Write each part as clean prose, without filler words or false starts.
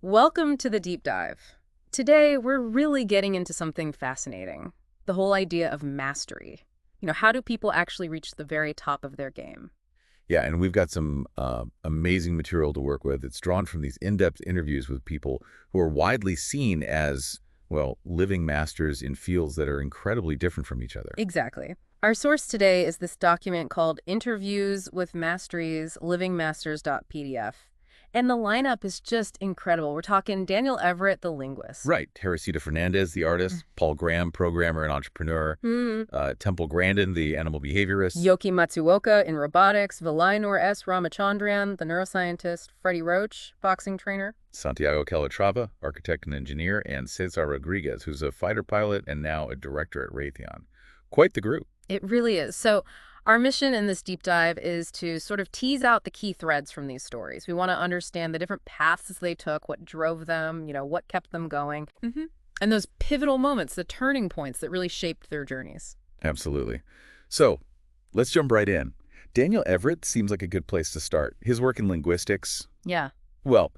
Welcome to the deep dive. Today, we're really getting into something fascinating. The whole idea of mastery. How do people actually reach the very top of their game? Yeah, and we've got some amazing material to work with. It's drawn from these in-depth interviews with people who are widely seen as, well, living masters in fields that are incredibly different from each other. Exactly. Our source today is this document called Interviews with Masteries, livingmasters.pdf. And the lineup is just incredible. We're talking Daniel Everett, the linguist. Right. Teresita Fernandez, the artist, Paul Graham, programmer and entrepreneur, Temple Grandin, the animal behaviorist. Yoki Matsuoka in robotics, Vilaynor S. Ramachandran, the neuroscientist, Freddie Roach, boxing trainer. Santiago Calatrava, architect and engineer, and Cesar Rodriguez, who's a fighter pilot and now a director at Raytheon. Quite the group. It really is. So our mission in this deep dive is to sort of tease out the key threads from these stories. We want to understand the different paths they took, what drove them, what kept them going, and those pivotal moments, the turning points that really shaped their journeys. Absolutely. So let's jump right in. Daniel Everett seems like a good place to start. His work in linguistics, Yeah. well,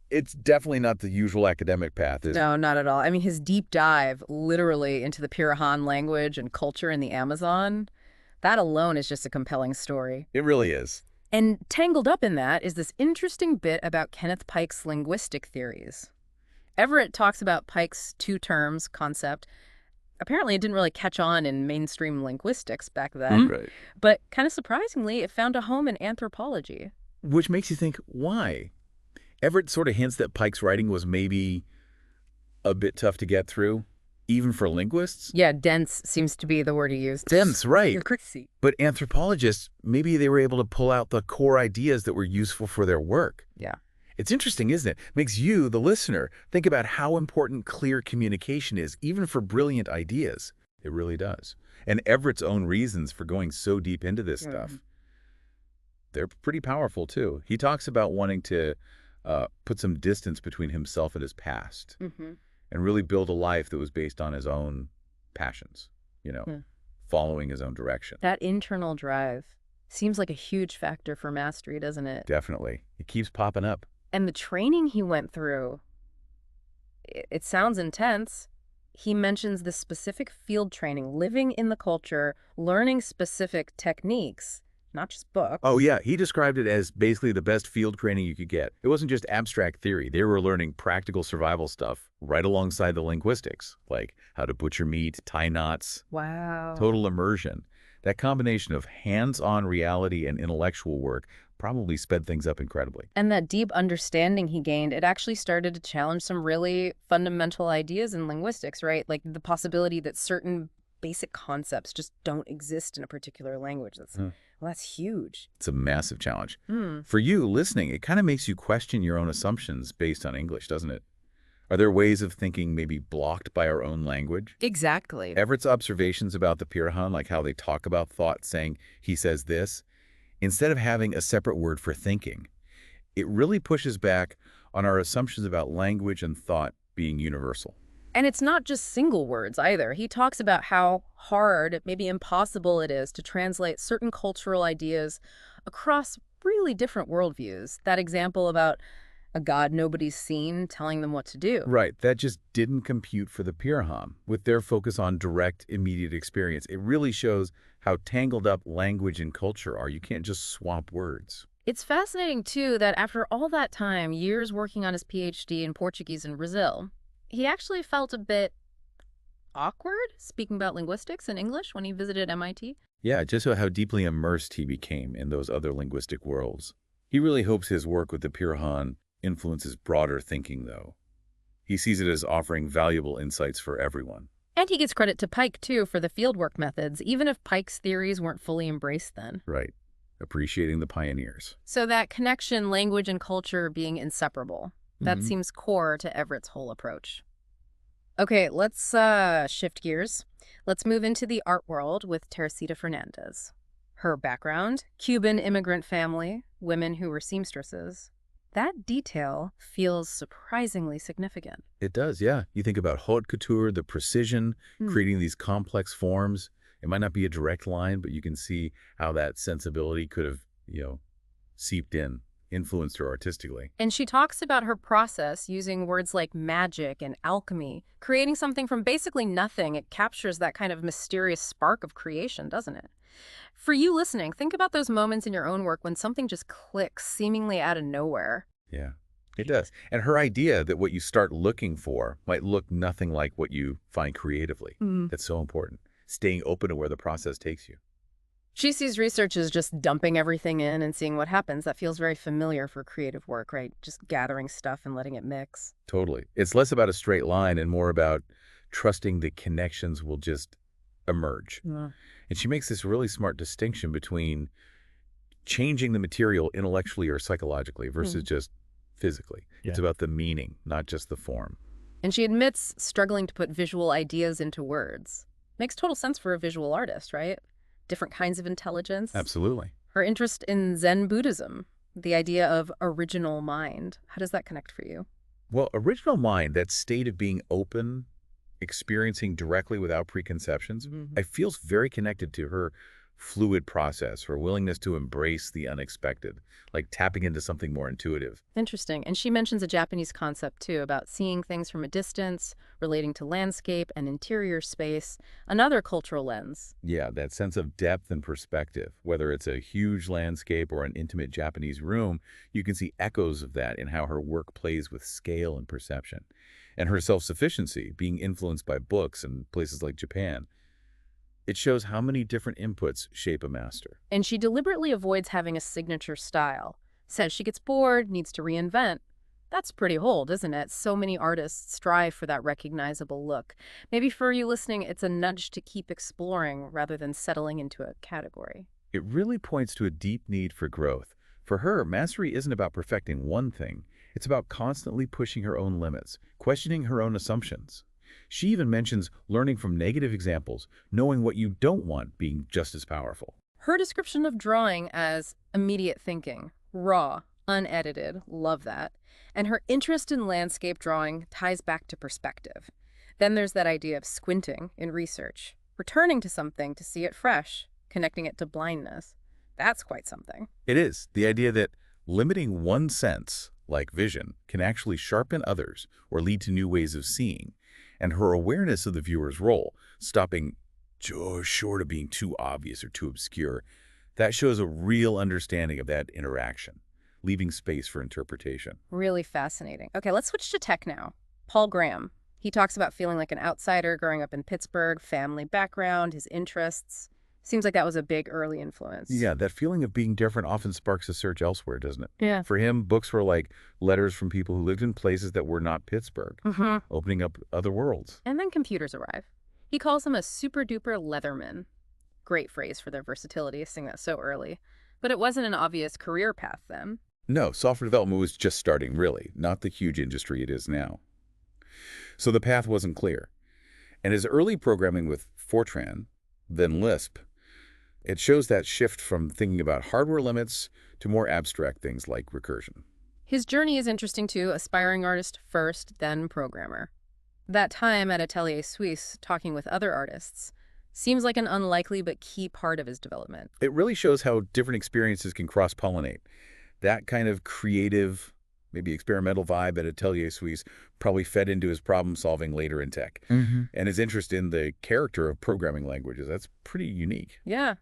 it's definitely not the usual academic path, is it? No, not at all. I mean, his deep dive literally into the Pirahan language and culture in the Amazon, that alone is just a compelling story. It really is. And tangled up in that is this interesting bit about Kenneth Pike's linguistic theories. Everett talks about Pike's two terms concept. Apparently, it didn't really catch on in mainstream linguistics back then. Right. But kind of surprisingly, it found a home in anthropology. Which makes you think, why? Everett sort of hints that Pike's writing was maybe a bit tough to get through, even for linguists. Yeah, dense seems to be the word he used. Dense, right. You're crazy. But anthropologists, maybe they were able to pull out the core ideas that were useful for their work. Yeah. It's interesting, isn't it? Makes you, the listener, think about how important clear communication is, even for brilliant ideas. It really does. And Everett's own reasons for going so deep into this stuff, they're pretty powerful, too. He talks about wanting to put some distance between himself and his past and really build a life that was based on his own passions, following his own direction. That internal drive seems like a huge factor for mastery, doesn't it? Definitely. It keeps popping up. And the training he went through, it sounds intense. He mentions the specific field training, living in the culture, learning specific techniques, not just books. Oh, yeah. He described it as basically the best field training you could get. It wasn't just abstract theory. They were learning practical survival stuff right alongside the linguistics, like how to butcher meat, tie knots. Wow. Total immersion. That combination of hands-on reality and intellectual work probably sped things up incredibly. And that deep understanding he gained, it actually started to challenge some really fundamental ideas in linguistics, right? Like the possibility that certain basic concepts just don't exist in a particular language. Well, that's huge. It's a massive challenge. For you listening, it kind of makes you question your own assumptions based on English, doesn't it? Are there ways of thinking maybe blocked by our own language? Exactly. Everett's observations about the Pirahan, like how they talk about thought, saying, he says this, instead of having a separate word for thinking, it really pushes back on our assumptions about language and thought being universal. And it's not just single words either. He talks about how hard, maybe impossible it is to translate certain cultural ideas across really different worldviews. That example about a god nobody's seen telling them what to do. Right. That just didn't compute for the Pirahan with their focus on direct, immediate experience. It really shows how tangled up language and culture are. You can't just swap words. It's fascinating, too, that after all that time, years working on his PhD in Portuguese in Brazil, he actually felt a bit awkward speaking about linguistics in English when he visited MIT. Yeah, just how deeply immersed he became in those other linguistic worlds. He really hopes his work with the Pirahan influences broader thinking, though. He sees it as offering valuable insights for everyone. And he gives credit to Pike, too, for the fieldwork methods, even if Pike's theories weren't fully embraced then. Right. Appreciating the pioneers. So that connection, language and culture being inseparable, that seems core to Everett's whole approach. Okay, let's shift gears. Let's move into the art world with Teresita Fernandez. Her background, Cuban immigrant family, women who were seamstresses. That detail feels surprisingly significant. It does, yeah. You think about haute couture, the precision, creating these complex forms. It might not be a direct line, but you can see how that sensibility could have, seeped in. influenced her artistically. And she talks about her process using words like magic and alchemy, creating something from basically nothing. It captures that kind of mysterious spark of creation, doesn't it? For you listening, think about those moments in your own work when something just clicks seemingly out of nowhere. Yeah, it does. And her idea that what you start looking for might look nothing like what you find creatively. Mm. That's so important. Staying open to where the process takes you. She sees research as just dumping everything in and seeing what happens. That feels very familiar for creative work, right? Just gathering stuff and letting it mix. Totally. It's less about a straight line and more about trusting that connections will just emerge. Yeah. And she makes this really smart distinction between changing the material intellectually or psychologically versus just physically. Yeah. It's about the meaning, not just the form. And she admits struggling to put visual ideas into words. Makes total sense for a visual artist, right? Different kinds of intelligence. Absolutely. Her interest in Zen Buddhism, the idea of original mind. How does that connect for you? Well, original mind, that state of being open, experiencing directly without preconceptions, I feels very connected to her fluid process, her willingness to embrace the unexpected, like tapping into something more intuitive. Interesting. And she mentions a Japanese concept, too, about seeing things from a distance, relating to landscape and interior space, another cultural lens. Yeah, that sense of depth and perspective, whether it's a huge landscape or an intimate Japanese room, you can see echoes of that in how her work plays with scale and perception. And her self-sufficiency, being influenced by books and places like Japan, it shows how many different inputs shape a master. And she deliberately avoids having a signature style. Says she gets bored, needs to reinvent. That's pretty bold, isn't it? So many artists strive for that recognizable look. Maybe for you listening, it's a nudge to keep exploring rather than settling into a category. It really points to a deep need for growth. For her, mastery isn't about perfecting one thing. It's about constantly pushing her own limits, questioning her own assumptions. She even mentions learning from negative examples, knowing what you don't want being just as powerful. Her description of drawing as immediate thinking, raw, unedited, love that. And her interest in landscape drawing ties back to perspective. Then there's that idea of squinting in research, returning to something to see it fresh, connecting it to blindness. That's quite something. It is. The idea that limiting one sense, like vision, can actually sharpen others or lead to new ways of seeing. And her awareness of the viewer's role, stopping short of being too obvious or too obscure, that shows a real understanding of that interaction, leaving space for interpretation. Really fascinating. Okay, let's switch to tech now. Paul Graham. He talks about feeling like an outsider growing up in Pittsburgh, family background, his interests. Seems like that was a big early influence. Yeah, that feeling of being different often sparks a search elsewhere, doesn't it? Yeah. For him, books were like letters from people who lived in places that were not Pittsburgh, opening up other worlds. And then computers arrive. He calls them a super-duper Leatherman. Great phrase for their versatility, seeing that so early. But it wasn't an obvious career path then. No, software development was just starting, really, not the huge industry it is now. So the path wasn't clear. And his early programming with Fortran, then Lisp, it shows that shift from thinking about hardware limits to more abstract things like recursion. His journey is interesting too, aspiring artist first, then programmer. That time at Atelier Suisse, talking with other artists, seems like an unlikely but key part of his development. It really shows how different experiences can cross-pollinate. That kind of creative, maybe experimental vibe at Atelier Suisse probably fed into his problem-solving later in tech. And his interest in the character of programming languages, that's pretty unique. Yeah.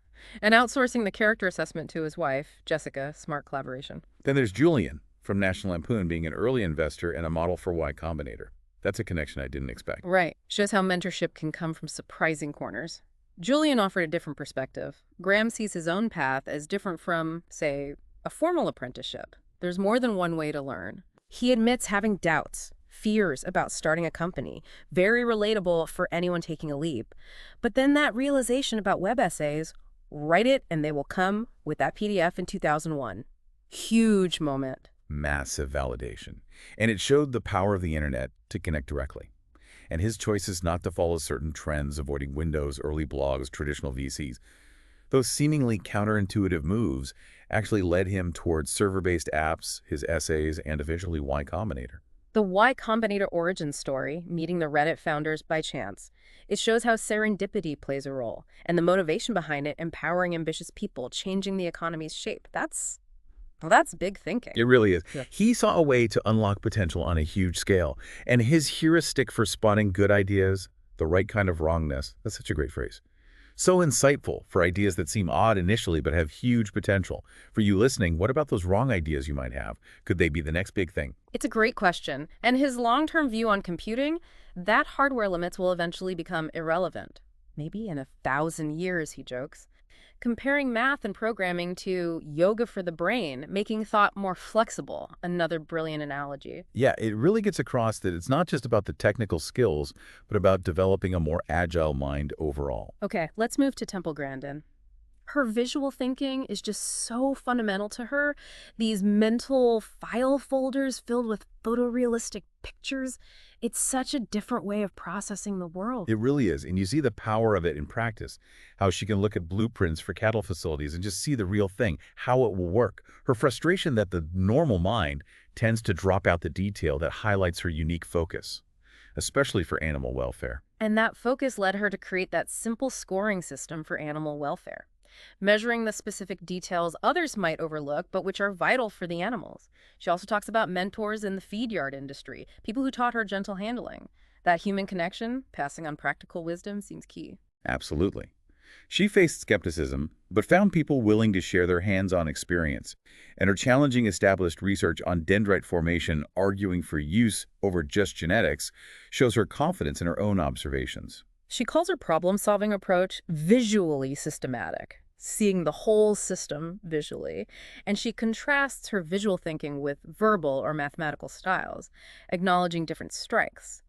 And outsourcing the character assessment to his wife, Jessica, smart collaboration. Then there's Julian from National Lampoon being an early investor and a model for Y Combinator. That's a connection I didn't expect. Right. Shows how mentorship can come from surprising corners. Julian offered a different perspective. Graham sees his own path as different from, say, a formal apprenticeship. There's more than one way to learn. He admits having doubts, fears about starting a company, very relatable for anyone taking a leap. But then that realization about web essays, write it and they will come with that PDF in 2001. Huge moment. Massive validation. And it showed the power of the internet to connect directly. And his choices not to follow certain trends, avoiding Windows, early blogs, traditional VCs, those seemingly counterintuitive moves actually led him towards server-based apps, his essays, and eventually Y Combinator. The Y Combinator origin story, meeting the Reddit founders by chance, it shows how serendipity plays a role, and the motivation behind it, empowering ambitious people, changing the economy's shape. That's Well, that's big thinking. It really is. Yeah. He saw a way to unlock potential on a huge scale, and his heuristic for spotting good ideas, the right kind of wrongness, that's such a great phrase. So insightful for ideas that seem odd initially but have huge potential. For you listening, what about those wrong ideas you might have? Could they be the next big thing? It's a great question. And his long-term view on computing, that hardware limits will eventually become irrelevant. Maybe in 1,000 years, he jokes. Comparing math and programming to yoga for the brain, making thought more flexible, another brilliant analogy. Yeah, it really gets across that it's not just about the technical skills, but about developing a more agile mind overall. Okay, let's move to Temple Grandin. Her visual thinking is just so fundamental to her. These mental file folders filled with photorealistic pictures. It's such a different way of processing the world. It really is, and you see the power of it in practice, how she can look at blueprints for cattle facilities and just see the real thing, how it will work. Her frustration that the normal mind tends to drop out the detail that highlights her unique focus, especially for animal welfare. And that focus led her to create that simple scoring system for animal welfare, measuring the specific details others might overlook, but which are vital for the animals. She also talks about mentors in the feed yard industry, people who taught her gentle handling. That human connection, passing on practical wisdom, seems key. Absolutely. She faced skepticism, but found people willing to share their hands-on experience, and her challenging established research on dendrite formation, arguing for use over just genetics, shows her confidence in her own observations. She calls her problem-solving approach visually systematic, seeing the whole system visually, and she contrasts her visual thinking with verbal or mathematical styles, acknowledging different strengths.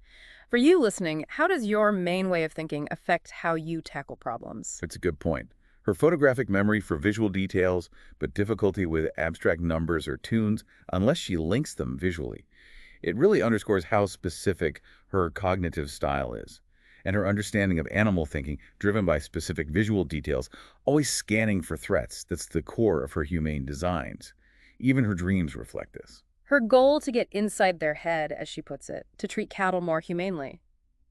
For you listening, how does your main way of thinking affect how you tackle problems? It's a good point. Her photographic memory for visual details, but difficulty with abstract numbers or tunes unless she links them visually. It really underscores how specific her cognitive style is. And her understanding of animal thinking, driven by specific visual details, always scanning for threats. That's the core of her humane designs. Even her dreams reflect this. Her goal to get inside their head, as she puts it, to treat cattle more humanely.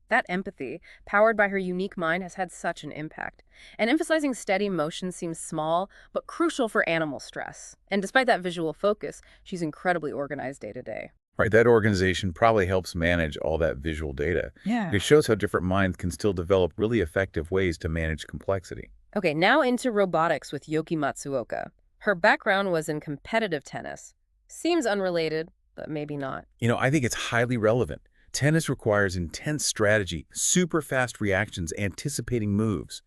That empathy, powered by her unique mind, has had such an impact. And emphasizing steady motion seems small, but crucial for animal stress. And despite that visual focus, she's incredibly organized day to day. Right, that organization probably helps manage all that visual data. Yeah. It shows how different minds can still develop really effective ways to manage complexity. Okay, now into robotics with Yoki Matsuoka. Her background was in competitive tennis. Seems unrelated, but maybe not. I think it's highly relevant. Tennis requires intense strategy, super fast reactions, anticipating moves.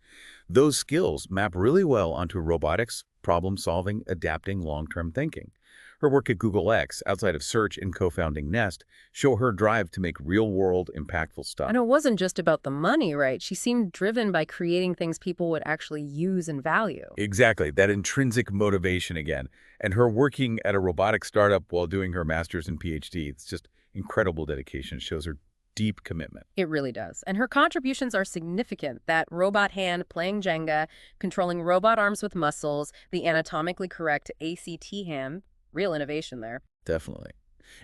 Those skills map really well onto robotics, problem solving, adapting, long-term thinking. Her work at Google X, outside of search and co-founding Nest, show her drive to make real-world, impactful stuff. And it wasn't just about the money, right? She seemed driven by creating things people would actually use and value. Exactly, that intrinsic motivation again. And her working at a robotics startup while doing her master's and PhD, it's just incredible dedication. It shows her deep commitment. It really does. And her contributions are significant. That robot hand playing Jenga, controlling robot arms with muscles, the anatomically correct ACT hand, real innovation there. Definitely.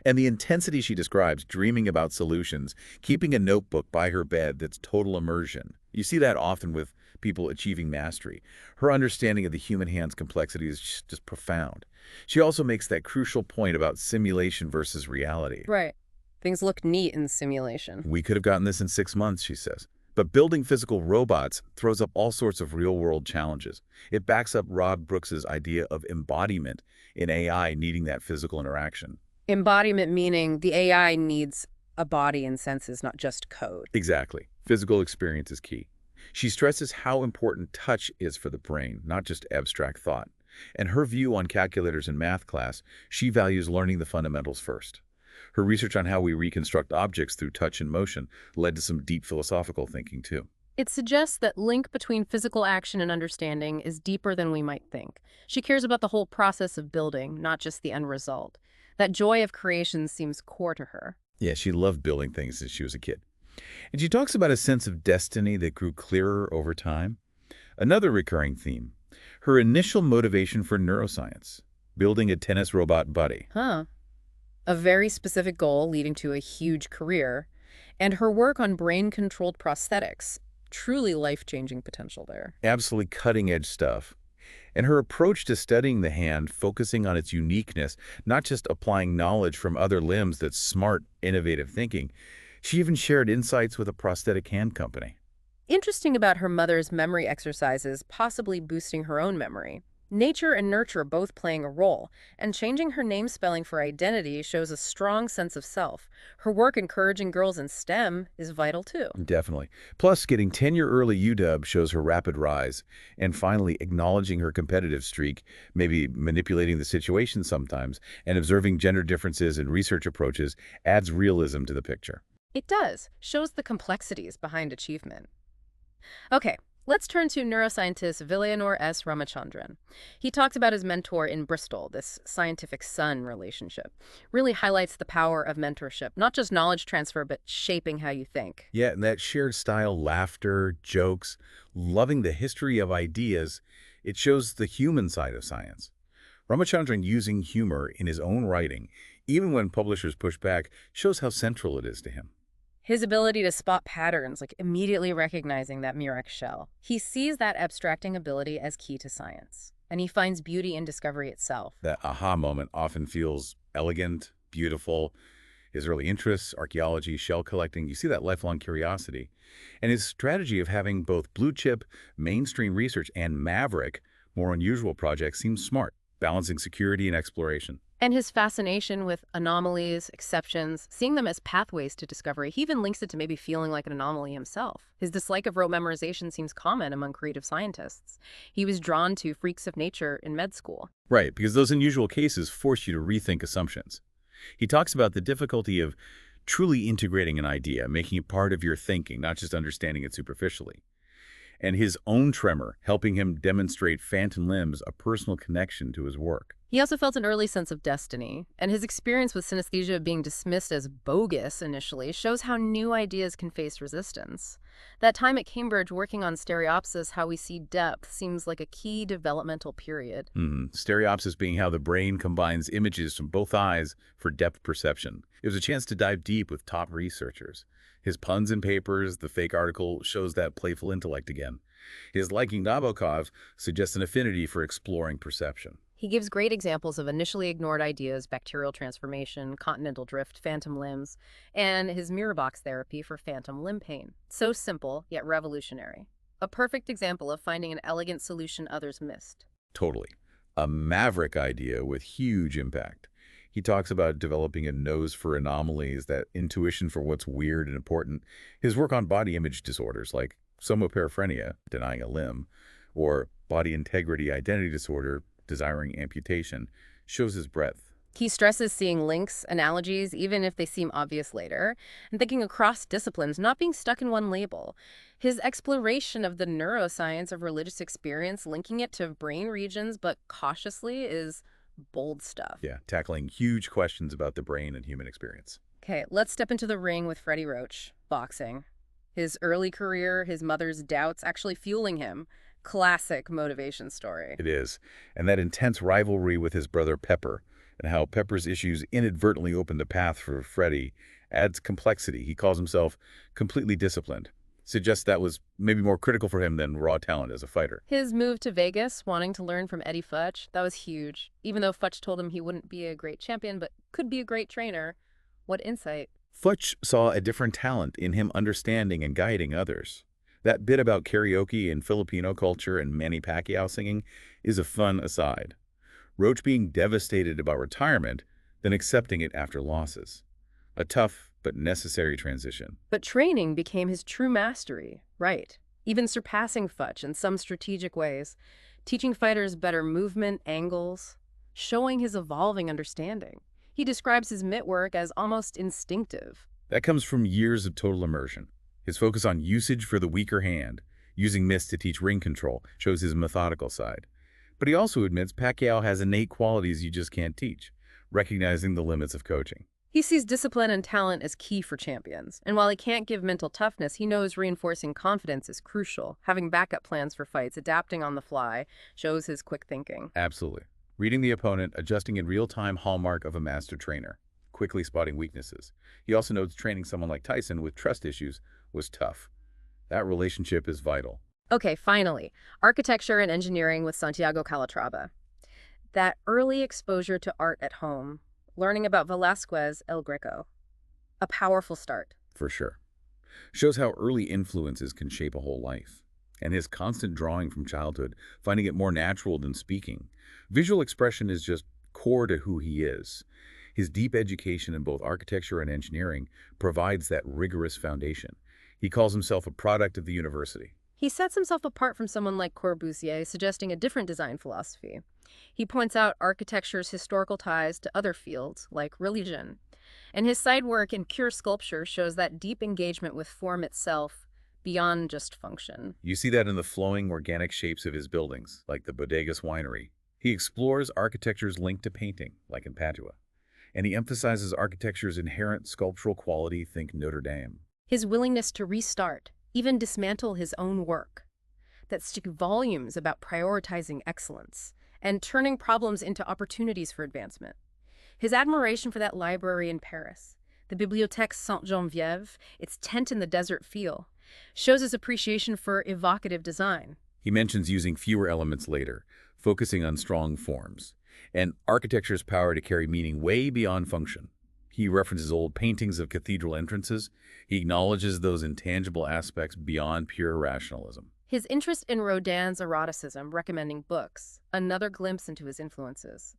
And the intensity she describes, dreaming about solutions, keeping a notebook by her bed that's total immersion. You see that often with people achieving mastery. Her understanding of the human hand's complexity is just profound. She also makes that crucial point about simulation versus reality. Right. Things look neat in simulation. We could have gotten this in 6 months, she says. But building physical robots throws up all sorts of real-world challenges. It backs up Rod Brooks's idea of embodiment in AI needing that physical interaction. Embodiment meaning the AI needs a body and senses, not just code. Exactly. Physical experience is key. She stresses how important touch is for the brain, not just abstract thought. And her view on calculators in math class, she values learning the fundamentals first. Her research on how we reconstruct objects through touch and motion led to some deep philosophical thinking, too. It suggests that link between physical action and understanding is deeper than we might think. She cares about the whole process of building, not just the end result. That joy of creation seems core to her. Yeah, she loved building things since she was a kid. And she talks about a sense of destiny that grew clearer over time. Another recurring theme, her initial motivation for neuroscience, building a tennis robot buddy. Huh. A very specific goal leading to a huge career. And her work on brain-controlled prosthetics. Truly life-changing potential there. Absolutely cutting-edge stuff. And her approach to studying the hand, focusing on its uniqueness, not just applying knowledge from other limbs, that's smart, innovative thinking. She even shared insights with a prosthetic hand company. Interesting about her mother's memory exercises, possibly boosting her own memory. Nature and nurture both playing a role, and changing her name spelling for identity shows a strong sense of self. Her work encouraging girls in STEM is vital too. Definitely. Plus, getting tenure early UW shows her rapid rise. And finally, acknowledging her competitive streak, maybe manipulating the situation sometimes, and observing gender differences in research approaches adds realism to the picture. It does, shows the complexities behind achievement. Okay, let's turn to neuroscientist Villayanur S. Ramachandran. He talks about his mentor in Bristol, this scientific-son relationship. Really highlights the power of mentorship, not just knowledge transfer, but shaping how you think. Yeah, and that shared style, laughter, jokes, loving the history of ideas, it shows the human side of science. Ramachandran using humor in his own writing, even when publishers push back, shows how central it is to him. His ability to spot patterns, like immediately recognizing that Murex shell. He sees that abstracting ability as key to science, and he finds beauty in discovery itself. That aha moment often feels elegant, beautiful. His early interests, archaeology, shell collecting, you see that lifelong curiosity. And his strategy of having both blue-chip, mainstream research and maverick, more unusual projects seems smart, balancing security and exploration. And his fascination with anomalies, exceptions, seeing them as pathways to discovery, he even links it to maybe feeling like an anomaly himself. His dislike of rote memorization seems common among creative scientists. He was drawn to freaks of nature in med school. Right, because those unusual cases force you to rethink assumptions. He talks about the difficulty of truly integrating an idea, making it part of your thinking, not just understanding it superficially. And his own tremor, helping him demonstrate phantom limbs, a personal connection to his work. He also felt an early sense of destiny, and his experience with synesthesia being dismissed as bogus initially shows how new ideas can face resistance. That time at Cambridge working on stereopsis, how we see depth, seems like a key developmental period. Stereopsis being how the brain combines images from both eyes for depth perception. It was a chance to dive deep with top researchers. His puns in papers, the fake article, shows that playful intellect again. His liking Nabokov suggests an affinity for exploring perception. He gives great examples of initially ignored ideas, bacterial transformation, continental drift, phantom limbs, and his mirror box therapy for phantom limb pain. So simple, yet revolutionary. A perfect example of finding an elegant solution others missed. Totally. A maverick idea with huge impact. He talks about developing a nose for anomalies, that intuition for what's weird and important. His work on body image disorders like somoparaphrenia, denying a limb, or body integrity identity disorder, desiring amputation, shows his breadth. He stresses seeing links, analogies, even if they seem obvious later, and thinking across disciplines, not being stuck in one label. His exploration of the neuroscience of religious experience, linking it to brain regions, but cautiously, is bold stuff. Yeah, tackling huge questions about the brain and human experience. Okay, let's step into the ring with Freddie Roach, boxing. His early career, his mother's doubts actually fueling him. Classic motivation story. It is. And that intense rivalry with his brother Pepper, and how Pepper's issues inadvertently opened a path for Freddie, adds complexity. He calls himself completely disciplined. Suggests that was maybe more critical for him than raw talent as a fighter. His move to Vegas, wanting to learn from Eddie Futch, that was huge. Even though Futch told him he wouldn't be a great champion, but could be a great trainer. What insight. Futch saw a different talent in him understanding and guiding others. That bit about karaoke and Filipino culture and Manny Pacquiao singing is a fun aside. Roach being devastated about retirement, then accepting it after losses. A tough but necessary transition. But training became his true mastery, right? Even surpassing Futch in some strategic ways, teaching fighters better movement, angles, showing his evolving understanding. He describes his mitt work as almost instinctive. That comes from years of total immersion. His focus on usage for the weaker hand, using mitts to teach ring control, shows his methodical side. But he also admits Pacquiao has innate qualities you just can't teach, recognizing the limits of coaching. He sees discipline and talent as key for champions. And while he can't give mental toughness, he knows reinforcing confidence is crucial. Having backup plans for fights, adapting on the fly, shows his quick thinking. Absolutely. Reading the opponent, adjusting in real time, hallmark of a master trainer. Quickly spotting weaknesses. He also notes training someone like Tyson with trust issues was tough. That relationship is vital. Okay, finally, architecture and engineering with Santiago Calatrava. That early exposure to art at home, learning about Velázquez El Greco, a powerful start. For sure. Shows how early influences can shape a whole life. And his constant drawing from childhood, finding it more natural than speaking. Visual expression is just core to who he is. His deep education in both architecture and engineering provides that rigorous foundation. He calls himself a product of the university. He sets himself apart from someone like Corbusier, suggesting a different design philosophy. He points out architecture's historical ties to other fields, like religion. And his side work in pure sculpture shows that deep engagement with form itself, beyond just function. You see that in the flowing organic shapes of his buildings, like the Bodegas Winery. He explores architecture's link to painting, like in Padua. And he emphasizes architecture's inherent sculptural quality, think Notre Dame. His willingness to restart, even dismantle his own work, that speak volumes about prioritizing excellence and turning problems into opportunities for advancement. His admiration for that library in Paris, the Bibliothèque Sainte-Geneviève, its tent in the desert feel, shows his appreciation for evocative design. He mentions using fewer elements later, focusing on strong forms, and architecture's power to carry meaning way beyond function. He references old paintings of cathedral entrances. He acknowledges those intangible aspects beyond pure rationalism. His interest in Rodin's eroticism, recommending books, another glimpse into his influences.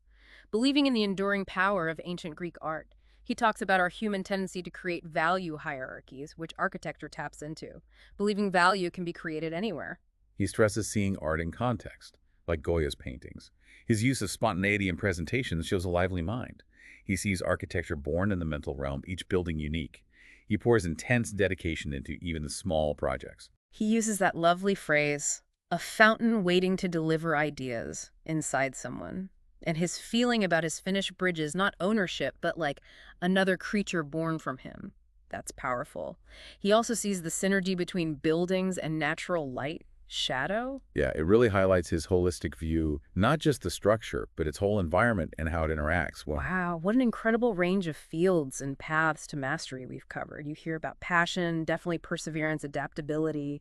Believing in the enduring power of ancient Greek art, he talks about our human tendency to create value hierarchies, which architecture taps into, believing value can be created anywhere. He stresses seeing art in context, like Goya's paintings. His use of spontaneity in presentations shows a lively mind. He sees architecture born in the mental realm, each building unique. He pours intense dedication into even the small projects. He uses that lovely phrase, a fountain waiting to deliver ideas inside someone. And his feeling about his finished bridges, not ownership, but like another creature born from him. That's powerful. He also sees the synergy between buildings and natural light, shadow. Yeah, it really highlights his holistic view, not just the structure, but its whole environment and how it interacts. Well, Wow, what an incredible range of fields and paths to mastery we've covered. You hear about passion, definitely perseverance, adaptability.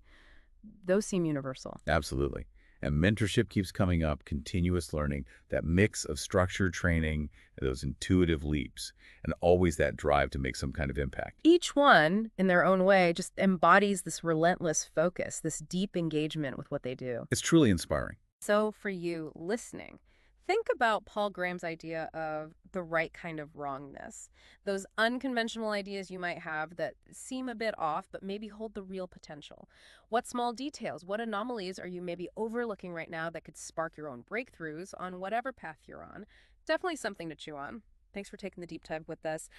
Those seem universal. absolutely. And mentorship keeps coming up, continuous learning, that mix of structured training, those intuitive leaps, and always that drive to make some kind of impact. Each one, in their own way, just embodies this relentless focus, this deep engagement with what they do. It's truly inspiring. So for you listening, think about Paul Graham's idea of the right kind of wrongness. Those unconventional ideas you might have that seem a bit off, but maybe hold the real potential. What small details, what anomalies are you maybe overlooking right now that could spark your own breakthroughs on whatever path you're on? Definitely something to chew on. Thanks for taking the deep dive with us.